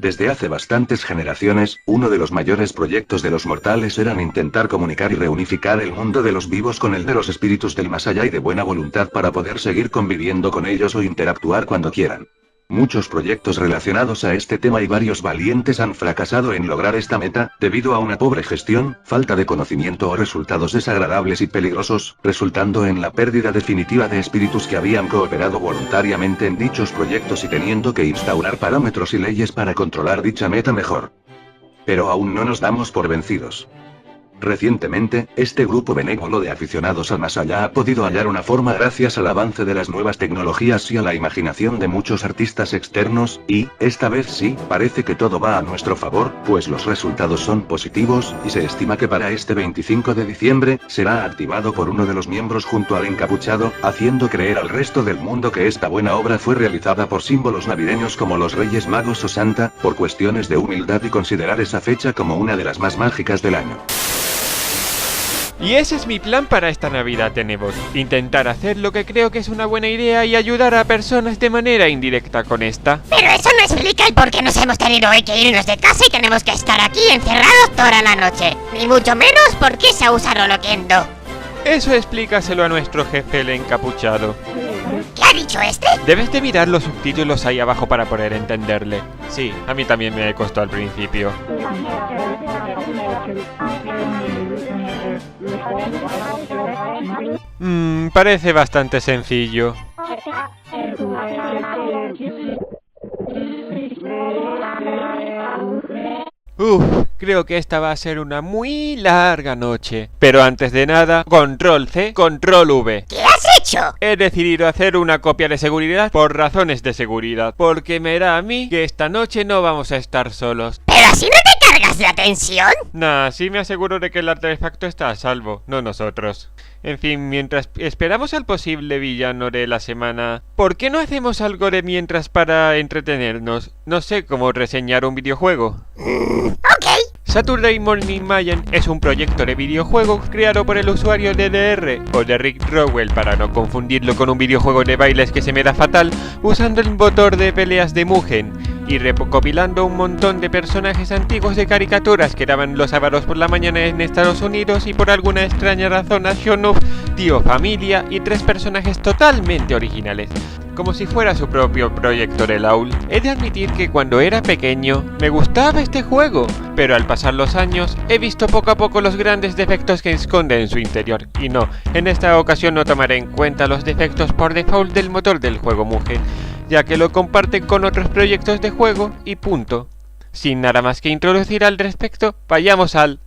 Desde hace bastantes generaciones, uno de los mayores proyectos de los mortales eran intentar comunicar y reunificar el mundo de los vivos con el de los espíritus del más allá y de buena voluntad para poder seguir conviviendo con ellos o interactuar cuando quieran. Muchos proyectos relacionados a este tema y varios valientes han fracasado en lograr esta meta, debido a una pobre gestión, falta de conocimiento o resultados desagradables y peligrosos, resultando en la pérdida definitiva de espíritus que habían cooperado voluntariamente en dichos proyectos y teniendo que instaurar parámetros y leyes para controlar dicha meta mejor. Pero aún no nos damos por vencidos. Recientemente, este grupo benévolo de aficionados al más allá ha podido hallar una forma gracias al avance de las nuevas tecnologías y a la imaginación de muchos artistas externos, y, esta vez sí, parece que todo va a nuestro favor, pues los resultados son positivos, y se estima que para este 25 de diciembre, será activado por uno de los miembros junto al encapuchado, haciendo creer al resto del mundo que esta buena obra fue realizada por símbolos navideños como los Reyes Magos o Santa, por cuestiones de humildad y considerar esa fecha como una de las más mágicas del año. Y ese es mi plan para esta Navidad, Tenebos. Intentar hacer lo que creo que es una buena idea y ayudar a personas de manera indirecta con esta. Pero eso no explica el por qué nos hemos tenido hoy que irnos de casa y tenemos que estar aquí encerrados toda la noche. Ni mucho menos por qué se usa Roloquendo. Eso explícaselo a nuestro jefe, el encapuchado. ¿Qué ha dicho este? Debes de mirar los subtítulos ahí abajo para poder entenderle. Sí, a mí también me costó al principio. Parece bastante sencillo. Creo que esta va a ser una muy larga noche. Pero antes de nada, Control C, Control V. ¿Qué has hecho? He decidido hacer una copia de seguridad por razones de seguridad. Porque me da a mí que esta noche no vamos a estar solos. ¿Pero así no te cargas la tensión? Nah, sí me aseguro de que el artefacto está a salvo, no nosotros. En fin, mientras esperamos al posible villano de la semana, ¿por qué no hacemos algo de mientras para entretenernos? No sé cómo reseñar un videojuego. Ok. Saturday Morning Mayhem es un proyecto de videojuego creado por el usuario DDR, o de Rick Rowell para no confundirlo con un videojuego de bailes que se me da fatal, usando el motor de peleas de Mugen, y recopilando un montón de personajes antiguos de caricaturas que daban los sábados por la mañana en Estados Unidos y por alguna extraña razón a Shonuff, Tío Familia y 3 personajes totalmente originales. Como si fuera su propio proyecto de LOL. He de admitir que cuando era pequeño me gustaba este juego, pero al pasar los años he visto poco a poco los grandes defectos que esconde en su interior. Y no, en esta ocasión no tomaré en cuenta los defectos por default del motor del juego Mugen, ya que lo comparten con otros proyectos de juego y punto. Sin nada más que introducir al respecto, vayamos al...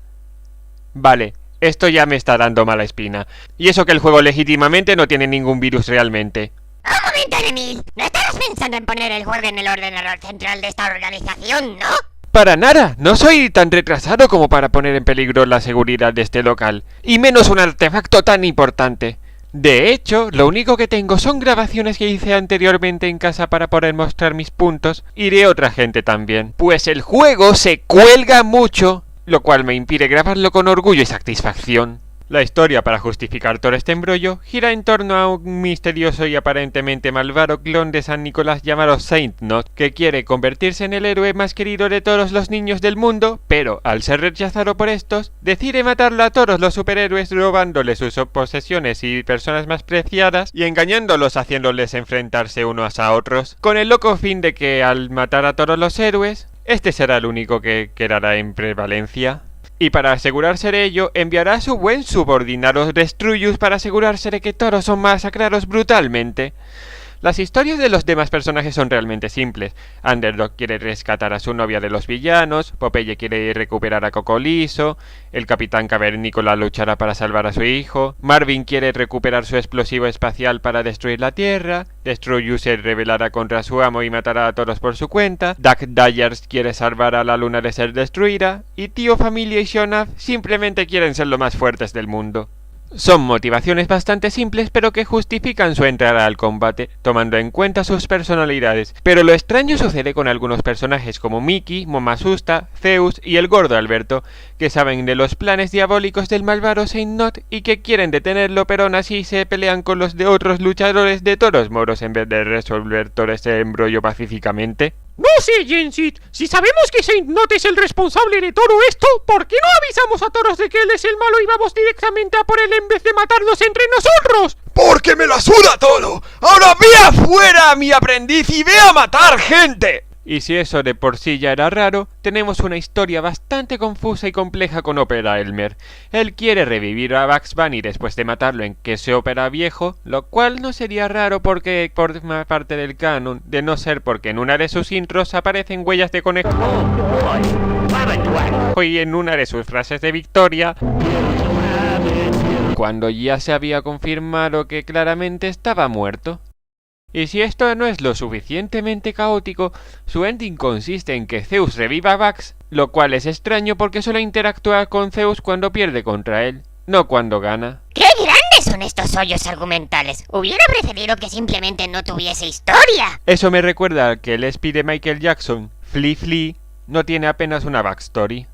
Vale, esto ya me está dando mala espina. Y eso que el juego legítimamente no tiene ningún virus realmente. Un momento, Emil. ¿No estabas pensando en poner el juego en el ordenador central de esta organización, no? Para nada, no soy tan retrasado como para poner en peligro la seguridad de este local, y menos un artefacto tan importante. De hecho, lo único que tengo son grabaciones que hice anteriormente en casa para poder mostrar mis puntos, y de otra gente también. Pues el juego se cuelga mucho, lo cual me impide grabarlo con orgullo y satisfacción. La historia, para justificar todo este embrollo, gira en torno a un misterioso y aparentemente malvado clon de San Nicolás llamado Saint Not, que quiere convertirse en el héroe más querido de todos los niños del mundo, pero, al ser rechazado por estos, decide matarlo a todos los superhéroes robándole sus posesiones y personas más preciadas y engañándolos haciéndoles enfrentarse unos a otros, con el loco fin de que, al matar a todos los héroes, este será el único que quedará en prevalencia. Y para asegurarse de ello, enviará a su buen subordinado Destruyus para asegurarse de que todos son masacrados brutalmente. Las historias de los demás personajes son realmente simples. Underdog quiere rescatar a su novia de los villanos, Popeye quiere recuperar a Cocolizo, el Capitán Cavernícola luchará para salvar a su hijo, Marvin quiere recuperar su explosivo espacial para destruir la Tierra, Destruyus se rebelará contra su amo y matará a todos por su cuenta, Duck Dodgers quiere salvar a la luna de ser destruida, y Tío Familia y Shonuff simplemente quieren ser los más fuertes del mundo. Son motivaciones bastante simples pero que justifican su entrada al combate, tomando en cuenta sus personalidades. Pero lo extraño sucede con algunos personajes como Mickey, Momasusta, Zeus y el gordo Alberto, que saben de los planes diabólicos del malvado Saint Not y que quieren detenerlo, pero aún así se pelean con los de otros luchadores de todos modos en vez de resolver todo ese embrollo pacíficamente. No sé, Jensit. Si sabemos que Saint Not es el responsable de todo esto, ¿por qué no avisamos a todos de que él es el malo y vamos directamente a por él en vez de matarnos entre nosotros? ¡Porque me la suda todo! ¡Ahora ve afuera, mi aprendiz, y ve a matar gente! Y si eso de por sí ya era raro, tenemos una historia bastante confusa y compleja con Opera Elmer. Él quiere revivir a Bugs Bunny después de matarlo en que ese Opera viejo, lo cual no sería raro porque forma parte del canon, de no ser porque en una de sus intros aparecen huellas de conejo y en una de sus frases de victoria, cuando ya se había confirmado que claramente estaba muerto. Y si esto no es lo suficientemente caótico, su ending consiste en que Zeus reviva a Bugs, lo cual es extraño porque solo interactúa con Zeus cuando pierde contra él, no cuando gana. ¡Qué grandes son estos hoyos argumentales! Hubiera preferido que simplemente no tuviese historia. Eso me recuerda al que el Speed de Michael Jackson, Flea, no tiene apenas una backstory.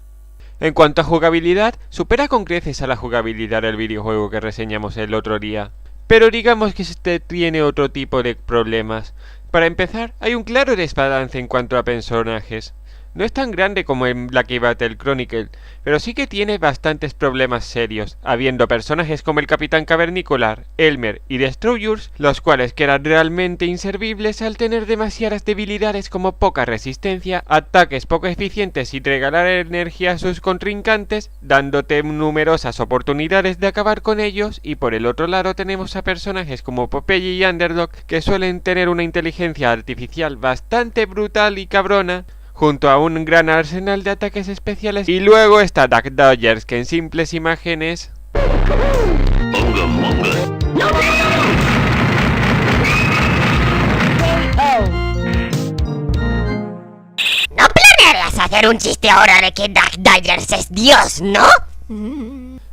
En cuanto a jugabilidad, supera con creces a la jugabilidad del videojuego que reseñamos el otro día. Pero digamos que este tiene otro tipo de problemas. Para empezar, hay un claro desbalance en cuanto a personajes. No es tan grande como en Black Battle Chronicle, pero sí que tiene bastantes problemas serios, habiendo personajes como el Capitán Cavernicolar, Elmer y Destroyers, los cuales que eran realmente inservibles al tener demasiadas debilidades como poca resistencia, ataques poco eficientes y regalar energía a sus contrincantes, dándote numerosas oportunidades de acabar con ellos, y por el otro lado tenemos a personajes como Popeye y Underdog, que suelen tener una inteligencia artificial bastante brutal y cabrona, junto a un gran arsenal de ataques especiales. Y luego está Duck Dodgers, que en simples imágenes... No planearías hacer un chiste ahora de que Duck Dodgers es Dios, ¿no?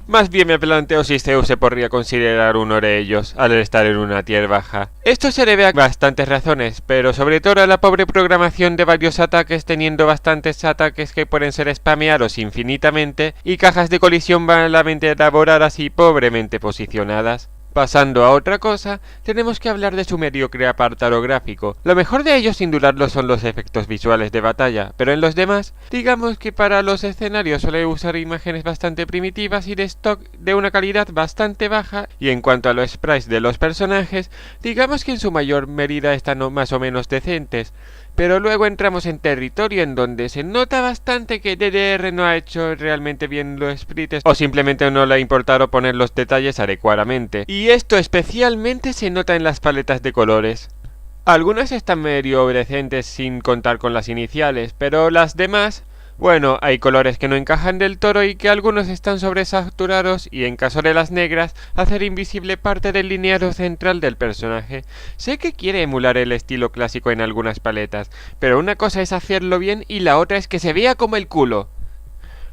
Más bien me planteo si Zeus se podría considerar uno de ellos, al estar en una tier baja. Esto se debe a bastantes razones, pero sobre todo a la pobre programación de varios ataques, teniendo bastantes ataques que pueden ser spameados infinitamente y cajas de colisión malamente elaboradas y pobremente posicionadas. Pasando a otra cosa, tenemos que hablar de su mediocre apartado gráfico. Lo mejor de ello sin dudarlo son los efectos visuales de batalla, pero en los demás, digamos que para los escenarios suele usar imágenes bastante primitivas y de stock de una calidad bastante baja, y en cuanto a los sprites de los personajes, digamos que en su mayor medida están más o menos decentes. Pero luego entramos en territorio en donde se nota bastante que DDR no ha hecho realmente bien los sprites o simplemente no le ha importado poner los detalles adecuadamente. Y esto especialmente se nota en las paletas de colores. Algunas están medio decentes sin contar con las iniciales, pero las demás... Bueno, hay colores que no encajan del todo y que algunos están sobresaturados y en caso de las negras, hacer invisible parte del lineado central del personaje. Sé que quiere emular el estilo clásico en algunas paletas, pero una cosa es hacerlo bien y la otra es que se vea como el culo.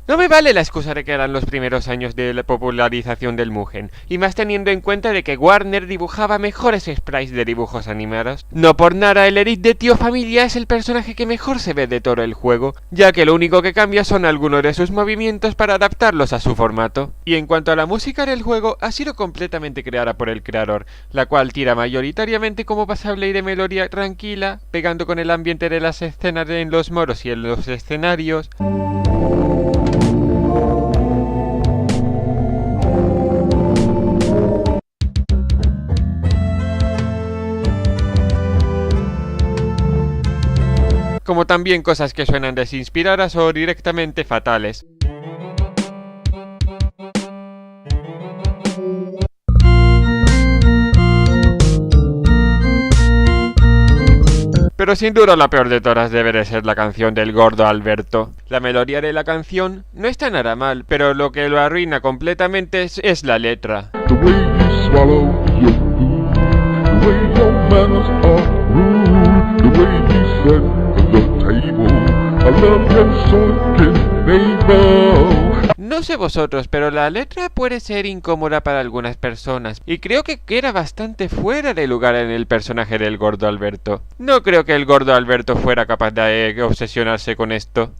No me vale la excusa de que eran los primeros años de la popularización del Mugen, y más teniendo en cuenta de que Warner dibujaba mejores sprites de dibujos animados. No por nada el Eric de Tío Familia es el personaje que mejor se ve de todo el juego, ya que lo único que cambia son algunos de sus movimientos para adaptarlos a su formato. Y en cuanto a la música del juego, ha sido completamente creada por el creador, la cual tira mayoritariamente como pasable y de melodía tranquila, pegando con el ambiente de las escenas en los moros y en los escenarios. Como también cosas que suenan desinspiradas o directamente fatales. Pero sin duda la peor de todas debe de ser la canción del gordo Alberto. La melodía de la canción no está nada mal, pero lo que lo arruina completamente es la letra. No sé vosotros, pero la letra puede ser incómoda para algunas personas, y creo que queda bastante fuera de lugar en el personaje del gordo Alberto. No creo que el gordo Alberto fuera capaz de obsesionarse con esto.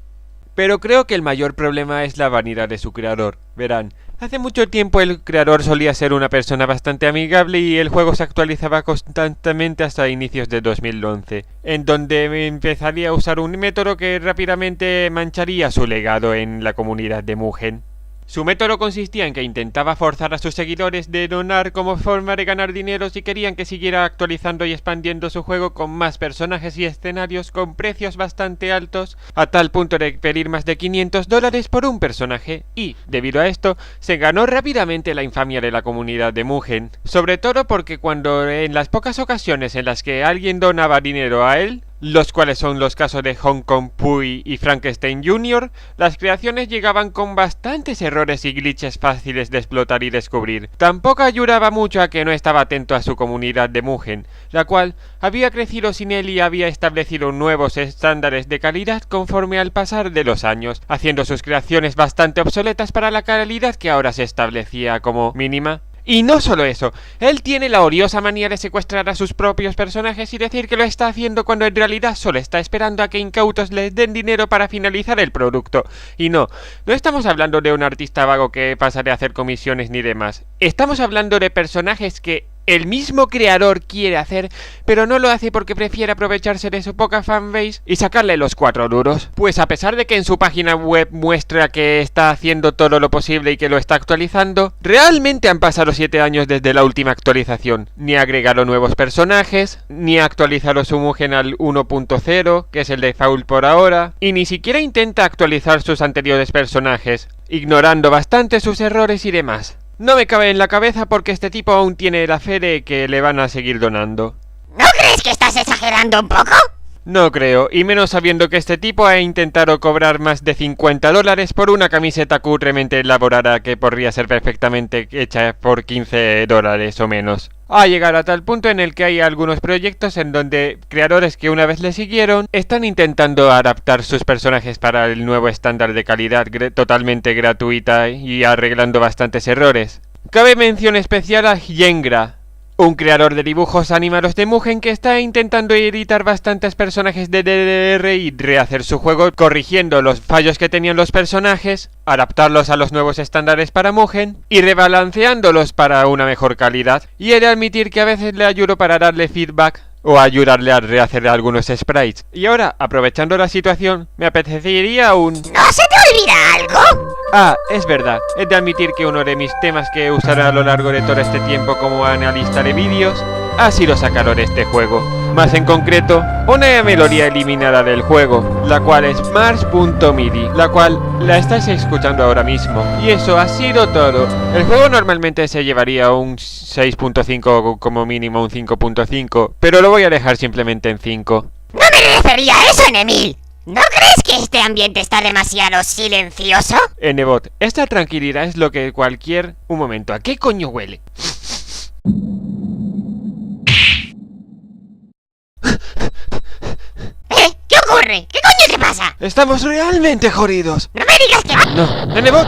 Pero creo que el mayor problema es la vanidad de su creador. Verán, Hace mucho tiempo el creador solía ser una persona bastante amigable y el juego se actualizaba constantemente hasta inicios de 2011, en donde empezaría a usar un método que rápidamente mancharía su legado en la comunidad de Mugen. Su método consistía en que intentaba forzar a sus seguidores de donar como forma de ganar dinero si querían que siguiera actualizando y expandiendo su juego con más personajes y escenarios con precios bastante altos, a tal punto de pedir más de $500 por un personaje, y, debido a esto, se ganó rápidamente la infamia de la comunidad de Mugen, sobre todo porque cuando en las pocas ocasiones en las que alguien donaba dinero a él, los cuales son los casos de Hong Kong Pui y Frankenstein Jr., las creaciones llegaban con bastantes errores y glitches fáciles de explotar y descubrir. Tampoco ayudaba mucho a que no estaba atento a su comunidad de Mugen, la cual había crecido sin él y había establecido nuevos estándares de calidad conforme al pasar de los años, haciendo sus creaciones bastante obsoletas para la calidad que ahora se establecía como mínima. Y no solo eso, él tiene la odiosa manía de secuestrar a sus propios personajes y decir que lo está haciendo cuando en realidad solo está esperando a que incautos les den dinero para finalizar el producto. Y no estamos hablando de un artista vago que pasa de hacer comisiones ni demás. Estamos hablando de personajes que el mismo creador quiere hacer, pero no lo hace porque prefiere aprovecharse de su poca fanbase y sacarle los 4 duros. Pues a pesar de que en su página web muestra que está haciendo todo lo posible y que lo está actualizando, realmente han pasado 7 años desde la última actualización. Ni ha agregado nuevos personajes, ni ha actualizado su Mugen al 1.0, que es el default por ahora, y ni siquiera intenta actualizar sus anteriores personajes, ignorando bastante sus errores y demás. No me cabe en la cabeza porque este tipo aún tiene la fe de que le van a seguir donando. ¿No crees que estás exagerando un poco? No creo, y menos sabiendo que este tipo ha intentado cobrar más de $50 por una camiseta cutremente elaborada que podría ser perfectamente hecha por $15 o menos. Ha llegado a tal punto en el que hay algunos proyectos en donde creadores que una vez le siguieron están intentando adaptar sus personajes para el nuevo estándar de calidad totalmente gratuita y arreglando bastantes errores. Cabe mención especial a Yengra, un creador de dibujos animados de Mugen que está intentando editar bastantes personajes de DDR y rehacer su juego corrigiendo los fallos que tenían los personajes, adaptarlos a los nuevos estándares para Mugen y rebalanceándolos para una mejor calidad. Y he de admitir que a veces le ayudo para darle feedback o ayudarle a rehacer algunos sprites. Y ahora, aprovechando la situación, me apetecería un... ¿No se te olvida algo? Ah, es verdad, he de admitir que uno de mis temas que usaré a lo largo de todo este tiempo como analista de vídeos ha sido sacarlo de este juego. Más en concreto, una melodía eliminada del juego, la cual es Mars.midi, la cual la estáis escuchando ahora mismo. Y eso ha sido todo. El juego normalmente se llevaría un 6.5 como mínimo un 5.5, pero lo voy a dejar simplemente en 5. No me refería a eso, Nemil. ¿No crees que este ambiente está demasiado silencioso? Nebot, esta tranquilidad es lo que cualquier... Un momento, ¿a qué coño huele? ¿Qué ocurre? ¿Qué coño te pasa? Estamos realmente jodidos. No me digas que... No, Nebot.